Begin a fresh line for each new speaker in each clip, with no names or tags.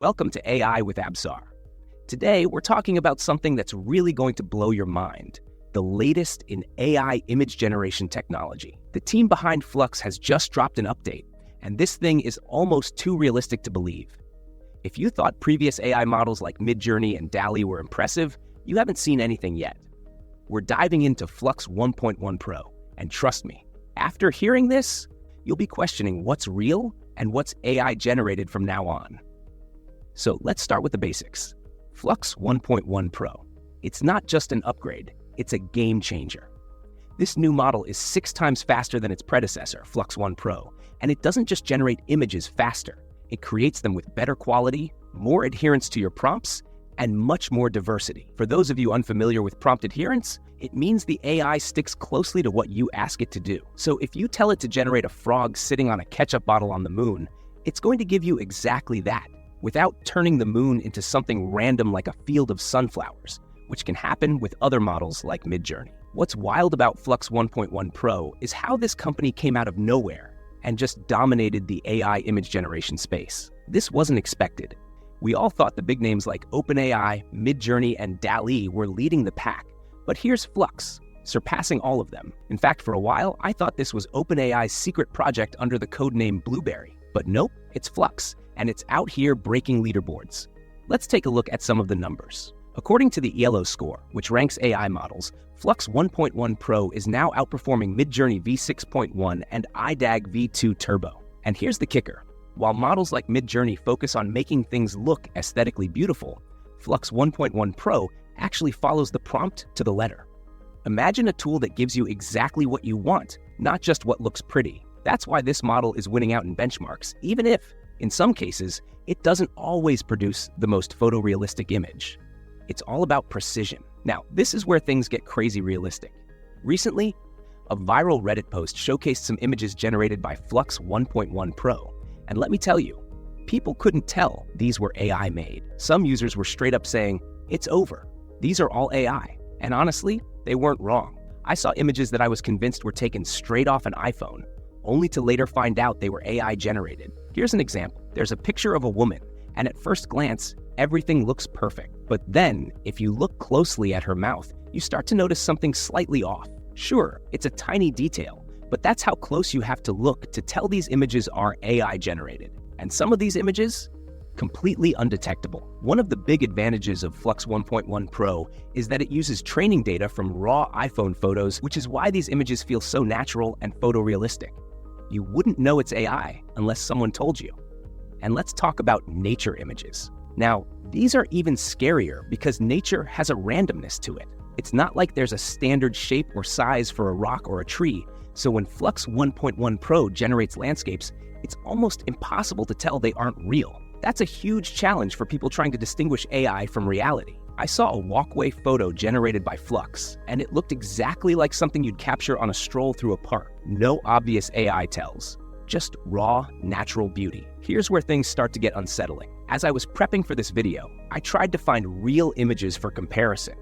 Welcome to AI with Absaar. Today, we're talking about something that's really going to blow your mind, the latest in AI image generation technology. The team behind Flux has just dropped an update, and this thing is almost too realistic to believe. If you thought previous AI models like Midjourney and DALL-E were impressive, you haven't seen anything yet. We're diving into Flux 1.1 Pro, and trust me, after hearing this, you'll be questioning what's real and what's AI generated from now on. So let's start with the basics. Flux 1.1 Pro. It's not just an upgrade, it's a game changer. This new model is 6 times faster than its predecessor, Flux 1 Pro, and it doesn't just generate images faster, it creates them with better quality, more adherence to your prompts, and much more diversity. For those of you unfamiliar with prompt adherence, it means the AI sticks closely to what you ask it to do. So if you tell it to generate a frog sitting on a ketchup bottle on the moon, it's going to give you exactly that, without turning the moon into something random like a field of sunflowers, which can happen with other models like Midjourney. What's wild about Flux 1.1 Pro is how this company came out of nowhere and just dominated the AI image generation space. This wasn't expected. We all thought the big names like OpenAI, Midjourney, and DALL-E were leading the pack, but here's Flux, surpassing all of them. In fact, for a while, I thought this was OpenAI's secret project under the codename Blueberry. But nope, it's Flux, and it's out here breaking leaderboards. Let's take a look at some of the numbers. According to the ELO score, which ranks AI models, Flux 1.1 Pro is now outperforming Midjourney v6.1 and iDAG v2 Turbo. And here's the kicker. While models like Midjourney focus on making things look aesthetically beautiful, Flux 1.1 Pro actually follows the prompt to the letter. Imagine a tool that gives you exactly what you want, not just what looks pretty. That's why this model is winning out in benchmarks, even if, in some cases, it doesn't always produce the most photorealistic image. It's all about precision. Now, this is where things get crazy realistic. Recently, a viral Reddit post showcased some images generated by Flux 1.1 Pro. And let me tell you, people couldn't tell these were AI made. Some users were straight up saying, "It's over. These are all AI." And honestly, they weren't wrong. I saw images that I was convinced were taken straight off an iPhone, only to later find out they were AI generated. Here's an example. There's a picture of a woman, and at first glance, everything looks perfect. But then, if you look closely at her mouth, you start to notice something slightly off. Sure, it's a tiny detail, but that's how close you have to look to tell these images are AI generated. And some of these images, completely undetectable. One of the big advantages of Flux 1.1 Pro is that it uses training data from raw iPhone photos, which is why these images feel so natural and photorealistic. You wouldn't know it's AI unless someone told you. And let's talk about nature images. Now, these are even scarier because nature has a randomness to it. It's not like there's a standard shape or size for a rock or a tree, so when Flux 1.1 Pro generates landscapes, it's almost impossible to tell they aren't real. That's a huge challenge for people trying to distinguish AI from reality. I saw a walkway photo generated by Flux, and it looked exactly like something you'd capture on a stroll through a park. No obvious AI tells, just raw, natural beauty. Here's where things start to get unsettling. As I was prepping for this video, I tried to find real images for comparison.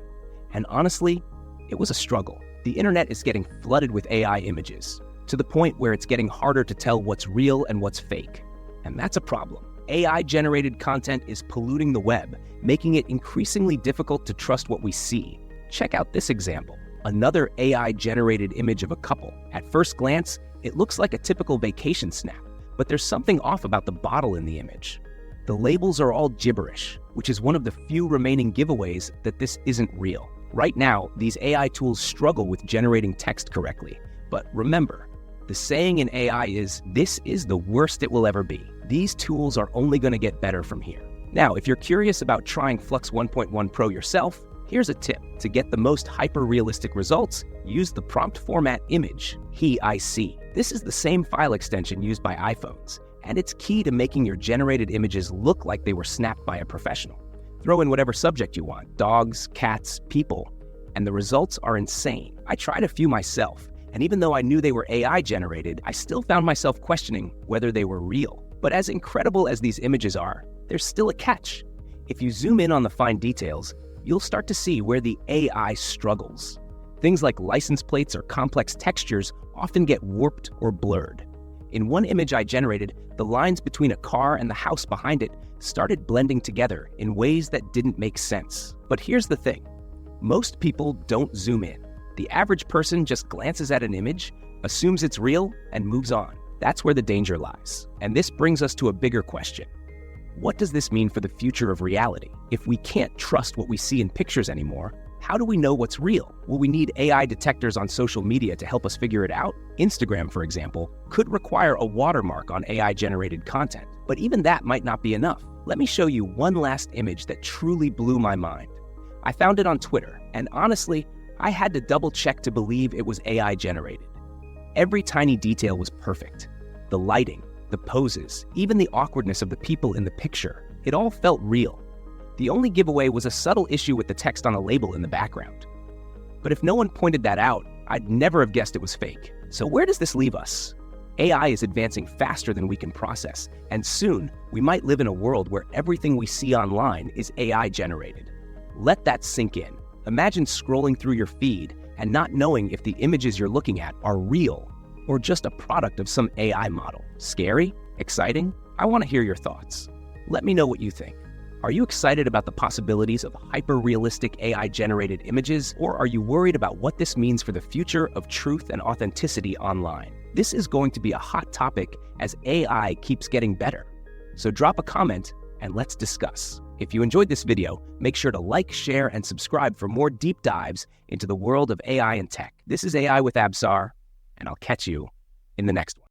And honestly, it was a struggle. The internet is getting flooded with AI images, to the point where it's getting harder to tell what's real and what's fake. And that's a problem. AI-generated content is polluting the web, making it increasingly difficult to trust what we see. Check out this example. Another AI-generated image of a couple. At first glance, it looks like a typical vacation snap, but there's something off about the bottle in the image. The labels are all gibberish, which is one of the few remaining giveaways that this isn't real. Right now, these AI tools struggle with generating text correctly. But remember, the saying in AI is, "This is the worst it will ever be." These tools are only going to get better from here. Now, if you're curious about trying Flux 1.1 Pro yourself, here's a tip. To get the most hyper-realistic results, use the prompt format image, HEIC. This is the same file extension used by iPhones, and it's key to making your generated images look like they were snapped by a professional. Throw in whatever subject you want, dogs, cats, people, and the results are insane. I tried a few myself, and even though I knew they were AI generated, I still found myself questioning whether they were real. But as incredible as these images are, there's still a catch. If you zoom in on the fine details, you'll start to see where the AI struggles. Things like license plates or complex textures often get warped or blurred. In one image I generated, the lines between a car and the house behind it started blending together in ways that didn't make sense. But here's the thing. Most people don't zoom in. The average person just glances at an image, assumes it's real, and moves on. That's where the danger lies. And this brings us to a bigger question. What does this mean for the future of reality? If we can't trust what we see in pictures anymore, how do we know what's real? Will we need AI detectors on social media to help us figure it out? Instagram, for example, could require a watermark on AI-generated content. But even that might not be enough. Let me show you one last image that truly blew my mind. I found it on Twitter, and honestly, I had to double-check to believe it was AI-generated. Every tiny detail was perfect. The lighting, the poses, even the awkwardness of the people in the picture, it all felt real. The only giveaway was a subtle issue with the text on a label in the background. But if no one pointed that out, I'd never have guessed it was fake. So where does this leave us? AI is advancing faster than we can process, and soon we might live in a world where everything we see online is AI-generated. Let that sink in. Imagine scrolling through your feed and not knowing if the images you're looking at are real or just a product of some AI model. Scary? Exciting? I want to hear your thoughts. Let me know what you think. Are you excited about the possibilities of hyper-realistic AI-generated images, or are you worried about what this means for the future of truth and authenticity online? This is going to be a hot topic as AI keeps getting better. So drop a comment and let's discuss. If you enjoyed this video, make sure to like, share, and subscribe for more deep dives into the world of AI and tech. This is AI with Absaar, and I'll catch you in the next one.